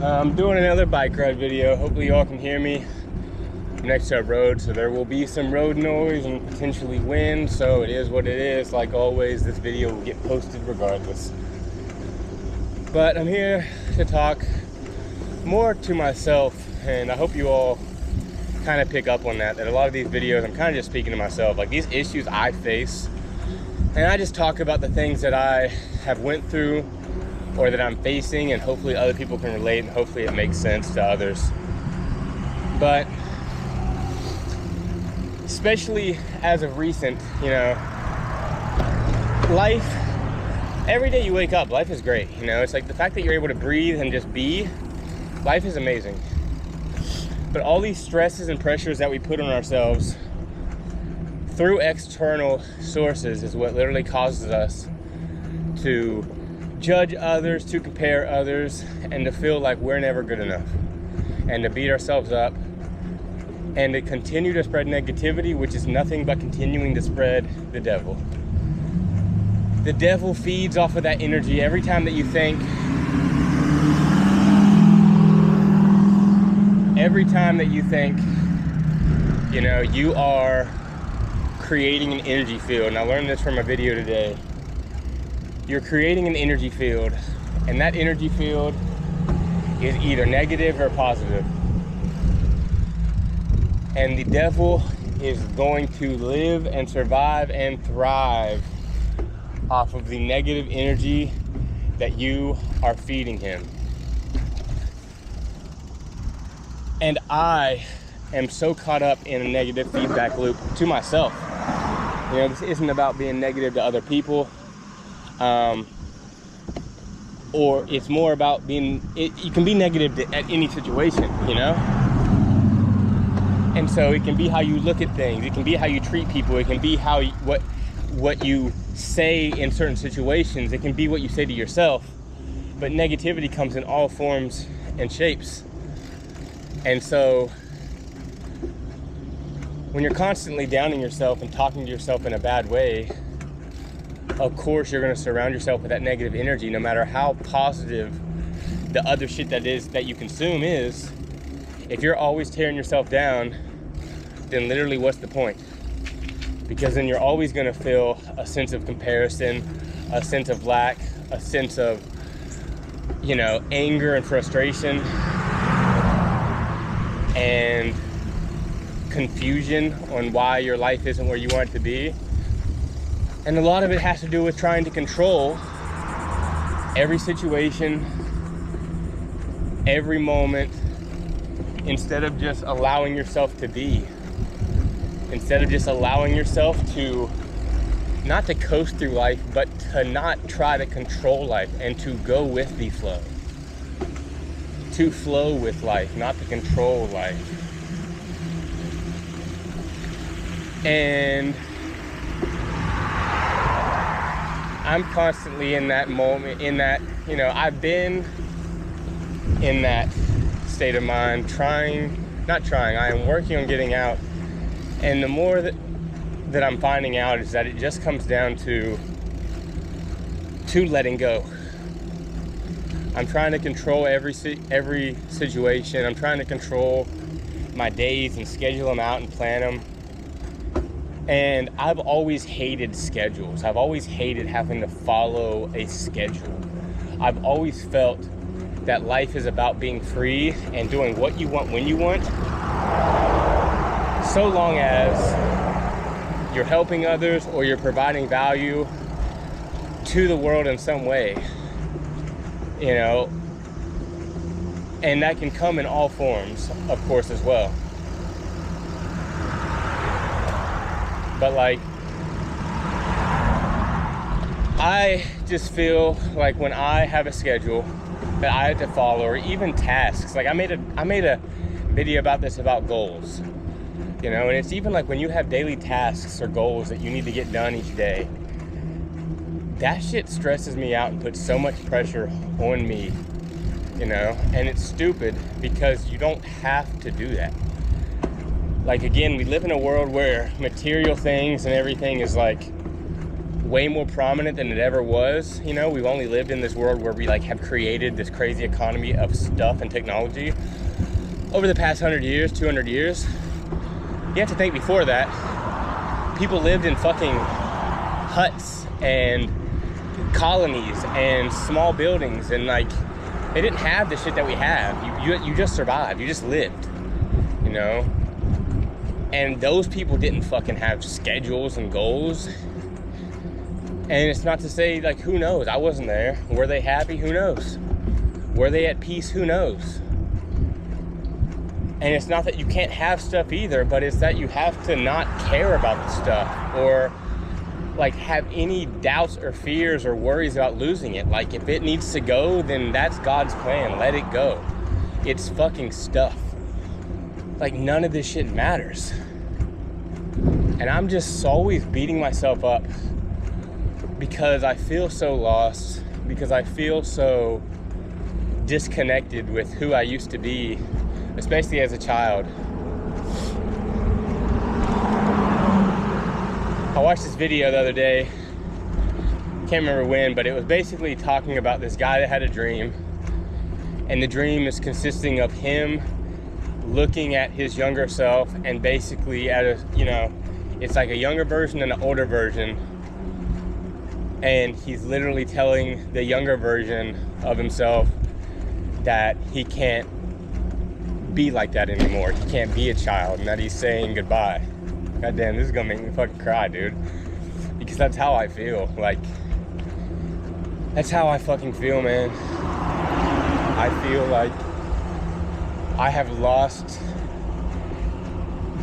I'm doing another bike ride video. Hopefully you all can hear me. I'm next to a road, so there will be some road noise and potentially wind, so it is what it is. Like always, this video will get posted regardless. But I'm here to talk more to myself, and I hope you all kind of pick up on that a lot of these videos I'm kind of just speaking to myself, like these issues I face, and I just talk about the things that I have went through or that I'm facing, and hopefully other people can relate, and hopefully it makes sense to others. But especially as of recent, you know, life, every day you wake up, life is great. You know, it's like the fact that you're able to breathe and just be, life is amazing. But all these stresses and pressures that we put on ourselves through external sources is what literally causes us to judge others, to compare others, and to feel like we're never good enough, and to beat ourselves up, and to continue to spread negativity, which is nothing but continuing to spread the devil. The devil feeds off of that energy every time that you think, you know, you are creating an energy field. And I learned this from a video today. You're creating an energy field, and that energy field is either negative or positive. And the devil is going to live and survive and thrive off of the negative energy that you are feeding him. And I am so caught up in a negative feedback loop to myself. You know, this isn't about being negative to other people. Or it's more about being, you can be negative at any situation, you know? And so it can be how you look at things, it can be how you treat people, it can be how what you say in certain situations, it can be what you say to yourself. But negativity comes in all forms and shapes. And so when you're constantly downing yourself and talking to yourself in a bad way, of course you're going to surround yourself with that negative energy, no matter how positive the other shit that you consume is. If you're always tearing yourself down, then literally what's the point? Because then you're always going to feel a sense of comparison, a sense of lack, a sense of, you know, anger and frustration and confusion on why your life isn't where you want it to be. And a lot of it has to do with trying to control every situation, every moment, instead of just allowing yourself to be. Instead of just allowing yourself to, not to coast through life, but to not try to control life and to go with the flow. To flow with life, not to control life. And I'm constantly in that moment, in that, you know, I've been in that state of mind, I am working on getting out. And the more that I'm finding out is that it just comes down to letting go. I'm trying to control every situation. I'm trying to control my days and schedule them out and plan them. And I've always hated schedules. I've always hated having to follow a schedule. I've always felt that life is about being free and doing what you want when you want, so long as you're helping others or you're providing value to the world in some way, you know. And that can come in all forms, of course, as well. But like, I just feel like when I have a schedule that I have to follow, or even tasks, like I made a video about this, about goals, you know. And it's even like when you have daily tasks or goals that you need to get done each day, that shit stresses me out and puts so much pressure on me, you know. And it's stupid because you don't have to do that. Like, again, we live in a world where material things and everything is like way more prominent than it ever was. You know, we've only lived in this world where we like have created this crazy economy of stuff and technology over the past 100 years, 200 years. You have to think before that, people lived in fucking huts and colonies and small buildings, and like they didn't have the shit that we have. You just survived. You just lived, you know? And those people didn't fucking have schedules and goals. And it's not to say, like, who knows? I wasn't there. Were they happy? Who knows? Were they at peace? Who knows? And it's not that you can't have stuff either, but it's that you have to not care about the stuff or like have any doubts or fears or worries about losing it. Like, if it needs to go, then that's God's plan. Let it go. It's fucking stuff. Like, none of this shit matters. And I'm just always beating myself up because I feel so lost, because I feel so disconnected with who I used to be, especially as a child. I watched this video the other day, can't remember when, but it was basically talking about this guy that had a dream, and the dream is consisting of him looking at his younger self and basically at a, you know, it's like a younger version and an older version, and he's literally telling the younger version of himself that he can't be like that anymore. He can't be a child, and that he's saying goodbye. God damn, this is gonna make me fucking cry, dude. Because that's how I feel. Like, that's how I fucking feel, man. I feel like I have lost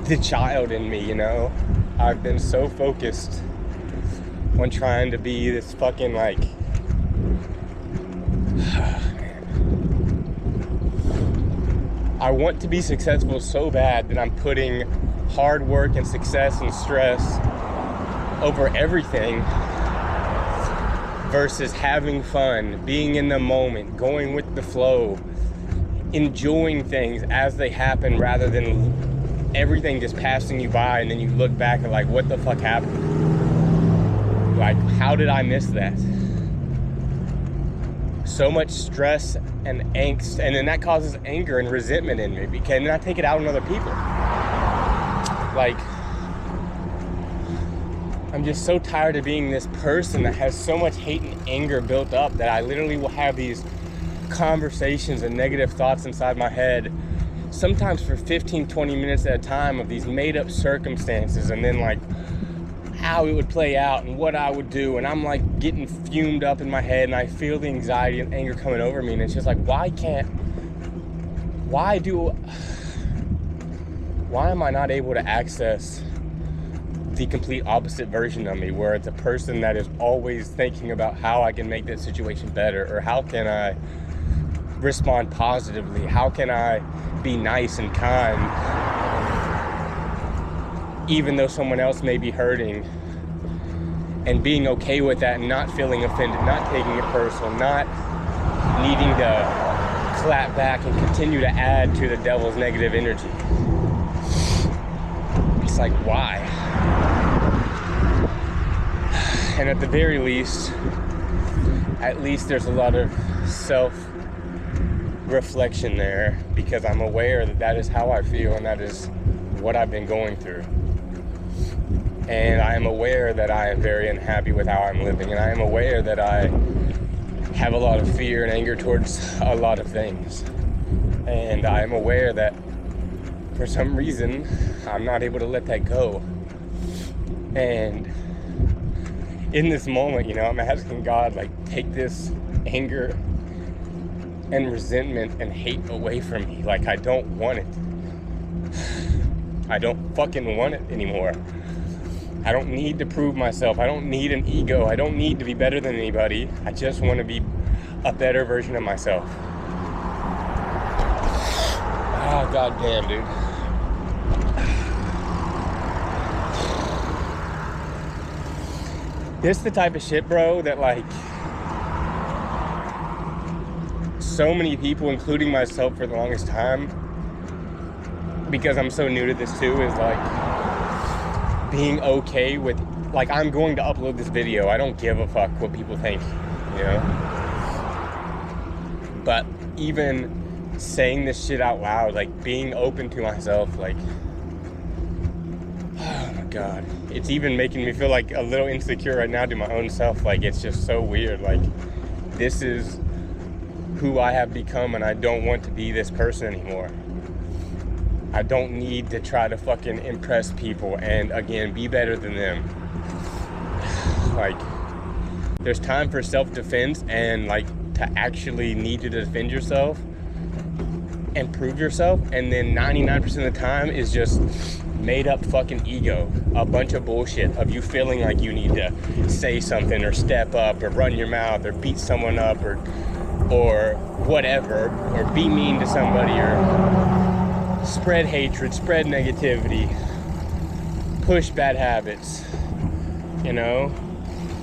the child in me, you know? I've been so focused on trying to be this fucking, like, I want to be successful so bad that I'm putting hard work and success and stress over everything versus having fun, being in the moment, going with the flow, enjoying things as they happen rather than everything just passing you by and then you look back and like, what the fuck happened? Like, how did I miss that? So much stress and angst, and then that causes anger and resentment in me, because then I take it out on other people. Like, I'm just so tired of being this person that has so much hate and anger built up that I literally will have these conversations and negative thoughts inside my head, sometimes for 15, 20 minutes at a time, of these made up circumstances, and then like how it would play out and what I would do, and I'm like getting fumed up in my head, and I feel the anxiety and anger coming over me, and it's just like, why am I not able to access the complete opposite version of me, where it's a person that is always thinking about how I can make this situation better, or how can I respond positively, how can I be nice and kind even though someone else may be hurting, and being okay with that and not feeling offended, not taking it personal, not needing to clap back and continue to add to the devil's negative energy. It's like, why? And at the very least, at least there's a lot of self-reflection there, because I'm aware that that is how I feel and that is what I've been going through. And I am aware that I am very unhappy with how I'm living, and I am aware that I have a lot of fear and anger towards a lot of things. And I am aware that for some reason, I'm not able to let that go. And in this moment, you know, I'm asking God, like, take this anger and resentment and hate away from me. Like, I don't want it. I don't fucking want it anymore. I don't need to prove myself. I don't need an ego. I don't need to be better than anybody. I just want to be a better version of myself. Oh, goddamn, dude. This is the type of shit, bro, that, like, so many people, including myself for the longest time, because I'm so new to this too, is like being okay with like, I'm going to upload this video. I don't give a fuck what people think, you know? But even saying this shit out loud, like, being open to myself, like, oh my God. It's even making me feel like a little insecure right now to my own self. Like, it's just so weird. Like, this is who I have become, and I don't want to be this person anymore. I don't need to try to fucking impress people and, again, be better than them. Like, there's time for self-defense and, like, to actually need to defend yourself and prove yourself, and then 99% of the time is just made up fucking ego, a bunch of bullshit of you feeling like you need to say something or step up or run your mouth or beat someone up or whatever, or be mean to somebody or spread hatred, spread negativity, push bad habits. You know,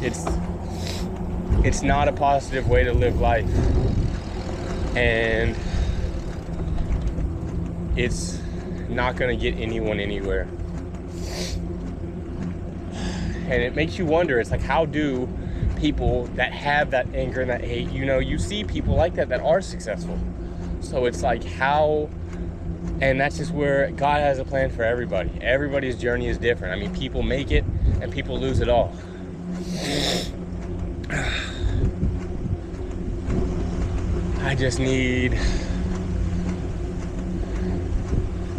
it's not a positive way to live life, and it's not going to get anyone anywhere. And it makes you wonder, it's like, how do people that have that anger and that hate, you know, you see people like that are successful. So it's like, how, and that's just where God has a plan for everybody. Everybody's journey is different. I mean, people make it and people lose it all. I just need,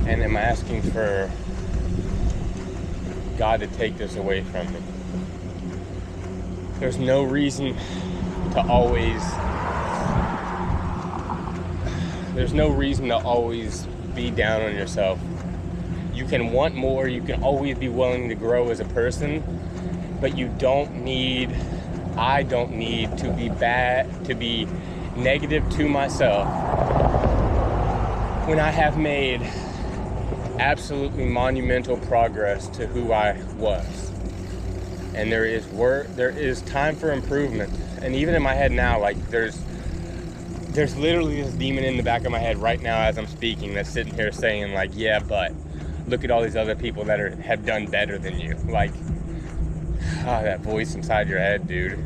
and I'm asking for God to take this away from me. There's no reason to always be down on yourself. You can want more, you can always be willing to grow as a person, but I don't need to be bad, to be negative to myself when I have made absolutely monumental progress to who I was. And there is time for improvement. And even in my head now, like, there's literally this demon in the back of my head right now as I'm speaking that's sitting here saying, like, yeah, but look at all these other people that have done better than you. Like, that voice inside your head, dude.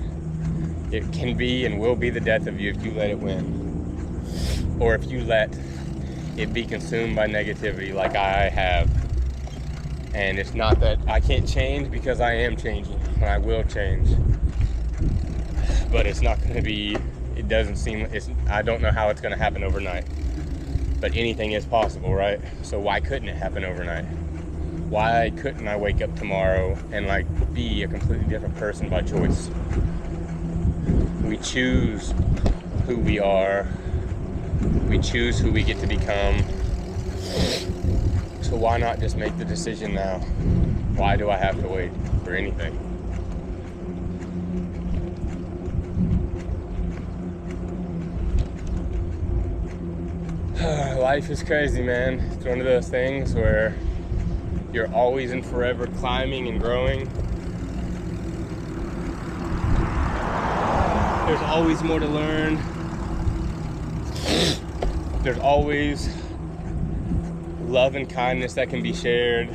It can be and will be the death of you if you let it win. Or if you let it be consumed by negativity like I have. And it's not that I can't change, because I am changing and I will change. But it's not going to be, I don't know how it's going to happen overnight. But anything is possible, right? So why couldn't it happen overnight? Why couldn't I wake up tomorrow and, like, be a completely different person by choice? We choose who we are. We choose who we get to become. So why not just make the decision now? Why do I have to wait for anything? Life is crazy, man. It's one of those things where you're always and forever climbing and growing. There's always more to learn. There's always love and kindness that can be shared.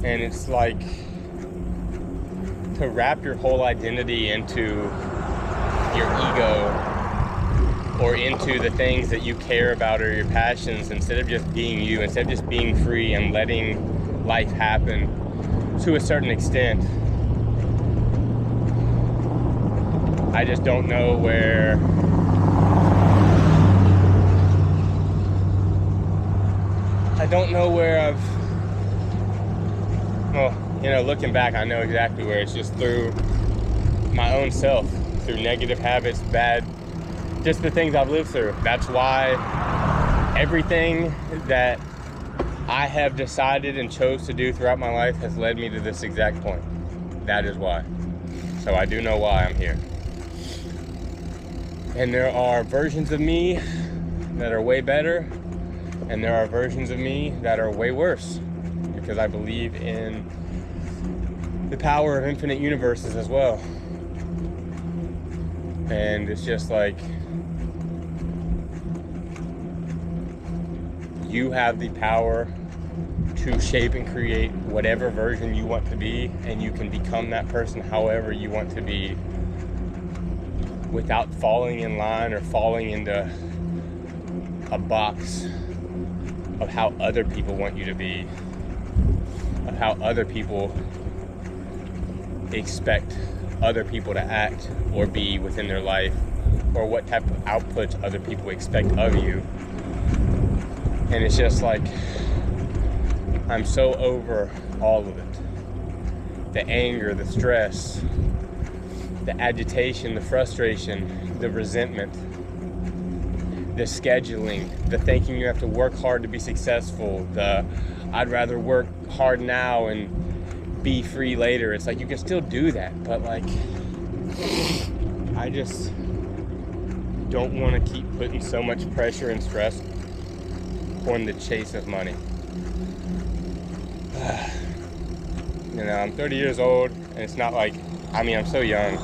And it's like, to wrap your whole identity into your ego or into the things that you care about or your passions, instead of just being you, instead of just being free and letting life happen to a certain extent. I just don't know where looking back, I know exactly where. It's just through my own self, through negative habits, just the things I've lived through. That's why everything that I have decided and chose to do throughout my life has led me to this exact point. That is why. So I do know why I'm here. And there are versions of me that are way better, and there are versions of me that are way worse, because I believe in the power of infinite universes as well. And it's just like, you have the power to to shape and create whatever version you want to be, and you can become that person however you want to be without falling in line or falling into a box of how other people want you to be, of how other people expect other people to act or be within their life, or what type of outputs other people expect of you. And it's just like, I'm so over all of it. The anger, the stress, the agitation, the frustration, the resentment, the scheduling, the thinking you have to work hard to be successful, the I'd rather work hard now and be free later. It's like, you can still do that, but like, I just don't want to keep putting so much pressure and stress on the chase of money. You know, I'm 30 years old, and it's not like, I'm so young.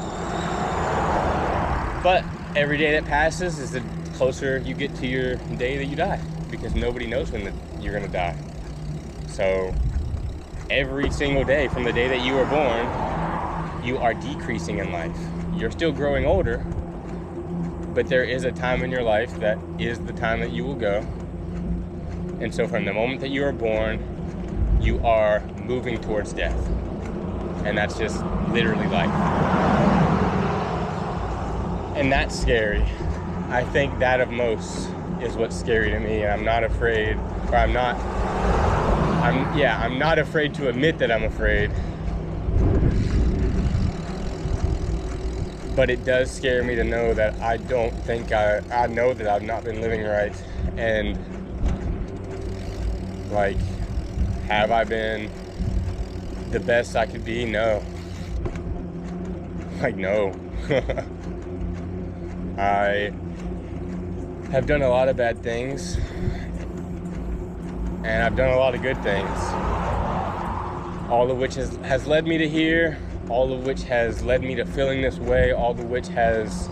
But every day that passes is the closer you get to your day that you die, because nobody knows when you're gonna die. So every single day from the day that you were born, you are decreasing in life. You're still growing older, but there is a time in your life that is the time that you will go. And so from the moment that you are born, you are moving towards death. And that's just literally life. And that's scary. I think that of most is what's scary to me. And I'm not afraid, or I'm not afraid to admit that I'm afraid. But it does scare me to know that I don't think I know that I've not been living right. And like, have I been the best I could be? No. Like, no. I have done a lot of bad things, and I've done a lot of good things, all of which has led me to here, all of which has led me to feeling this way, all of which has,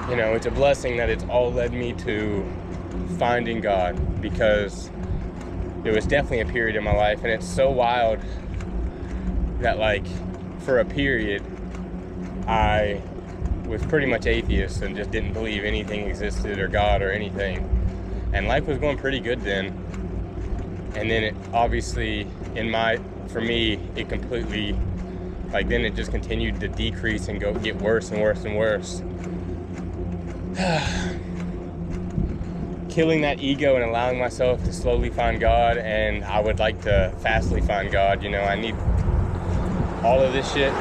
you know, it's a blessing that it's all led me to finding God, because there was definitely a period in my life, and it's so wild that, like, for a period, I was pretty much atheist and just didn't believe anything existed or God or anything. And life was going pretty good then. And then it obviously, for me, it completely, like, then it just continued to decrease and get worse and worse and worse. Killing that ego and allowing myself to slowly find God, and I would like to fastly find God. You know, I need all of this shit.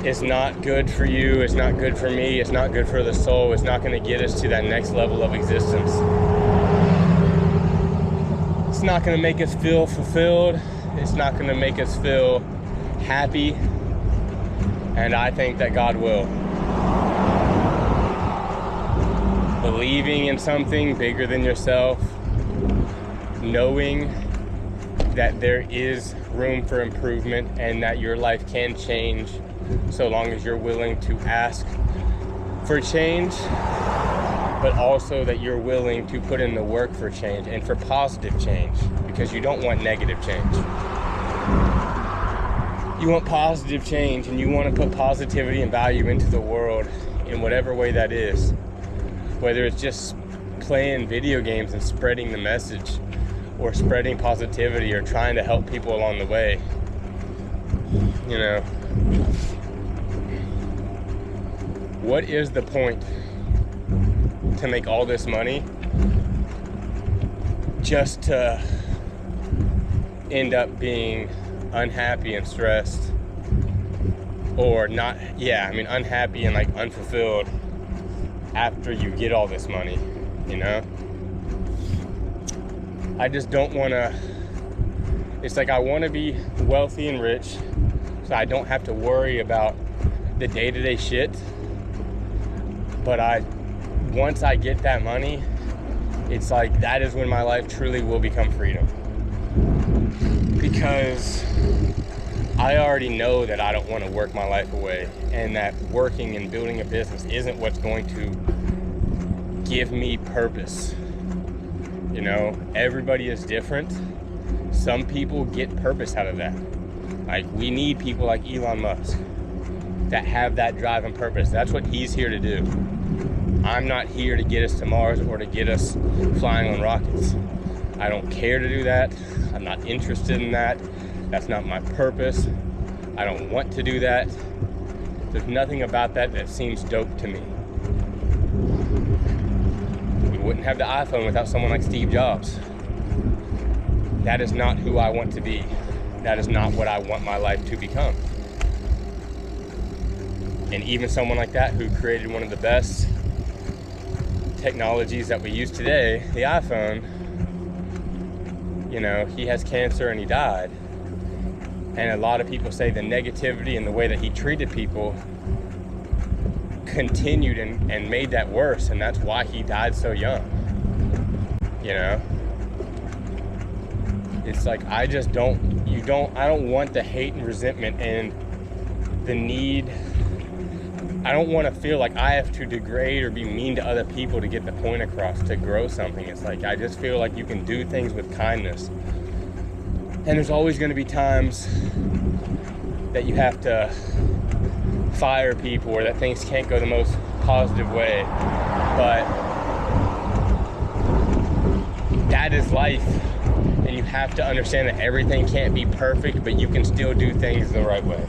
It's not good for you, it's not good for me, it's not good for the soul, it's not going to get us to that next level of existence. It's not going to make us feel fulfilled, it's not going to make us feel happy, and I think that God will. Believing in something bigger than yourself, knowing that there is room for improvement and that your life can change, so long as you're willing to ask for change, but also that you're willing to put in the work for change and for positive change, because you don't want negative change. You want positive change, and you want to put positivity and value into the world in whatever way that is, whether it's just playing video games and spreading the message, or spreading positivity, or trying to help people along the way. You know, what is the point to make all this money just to end up being unhappy and stressed, or not, unhappy and like unfulfilled after you get all this money, you know? I just don't want to, it's like I want to be wealthy and rich so I don't have to worry about the day-to-day shit, but once I get that money, it's like that is when my life truly will become freedom. Because I already know that I don't want to work my life away, and that working and building a business isn't what's going to give me purpose. You know, everybody is different. Some people get purpose out of that. Like, we need people like Elon Musk that have that drive and purpose. That's what he's here to do. I'm not here to get us to Mars or to get us flying on rockets. I don't care to do that. I'm not interested in that. That's not my purpose. I don't want to do that. There's nothing about that that seems dope to me. We wouldn't have the iPhone without someone like Steve Jobs. That is not who I want to be. That is not what I want my life to become. And even someone like that who created one of the best technologies that we use today, the iPhone, you know, he has cancer and he died. And a lot of people say the negativity and the way that he treated people continued and made that worse, and that's why he died so young. You know? It's like, I don't want the hate and resentment and the need. I don't want to feel like I have to degrade or be mean to other people to get the point across, to grow something. It's like, I just feel like you can do things with kindness. And there's always going to be times that you have to fire people or that things can't go the most positive way. But that is life. And you have to understand that everything can't be perfect, but you can still do things the right way.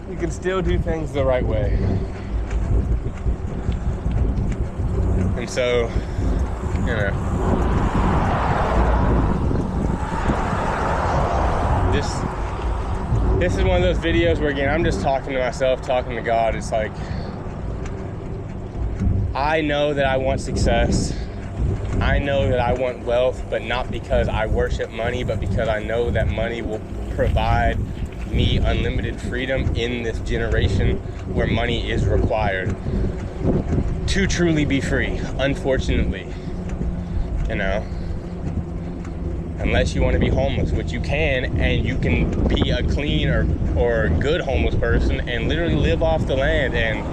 You can still do things the right way. And so, you know, this is one of those videos where, again, I'm just talking to myself, talking to God. It's like, I know that I want success. I know that I want wealth, but not because I worship money, but because I know that money will provide me unlimited freedom in this generation where money is required to truly be free, unfortunately. You know, unless you want to be homeless, which you can, and you can be a clean or good homeless person and literally live off the land and,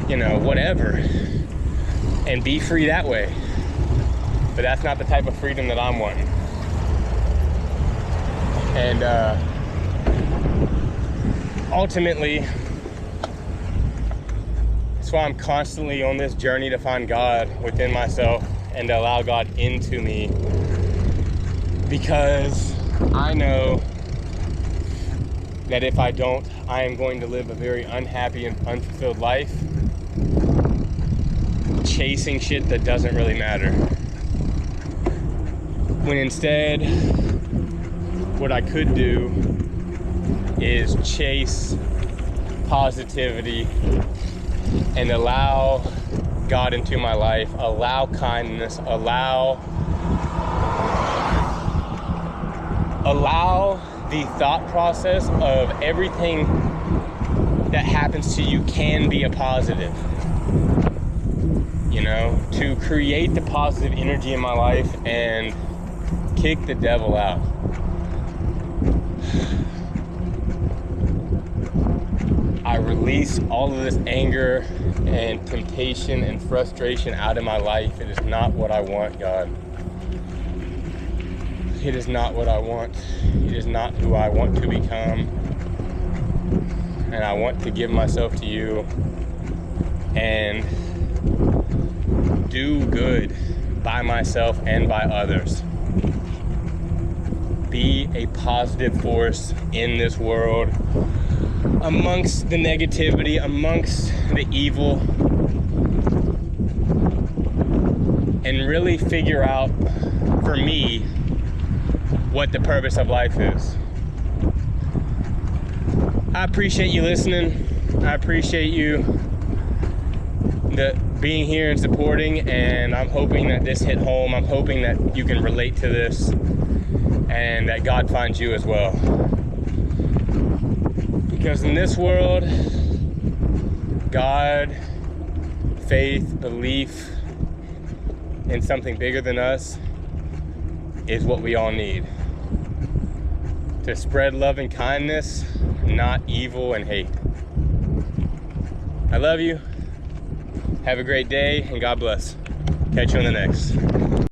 you know, whatever, and be free that way. But that's not the type of freedom that I'm wanting. And ultimately, that's why I'm constantly on this journey to find God within myself and to allow God into me, because I know that if I don't, I am going to live a very unhappy and unfulfilled life, chasing shit that doesn't really matter. When instead, what I could do is chase positivity and allow God into my life, allow kindness, allow the thought process of everything that happens to you can be a positive. You know, to create the positive energy in my life and kick the devil out. I release all of this anger and temptation and frustration out of my life. It is not what I want, God. It is not what I want. It is not who I want to become. And I want to give myself to you and do good by myself and by others. Be a positive force in this world, amongst the negativity, amongst the evil, and really figure out, for me, what the purpose of life is. I appreciate you listening. I appreciate you being here and supporting, and I'm hoping that this hit home. I'm hoping that you can relate to this and that God finds you as well. Because in this world, God, faith, belief in something bigger than us is what we all need. To spread love and kindness, not evil and hate. I love you. Have a great day, and God bless. Catch you on the next.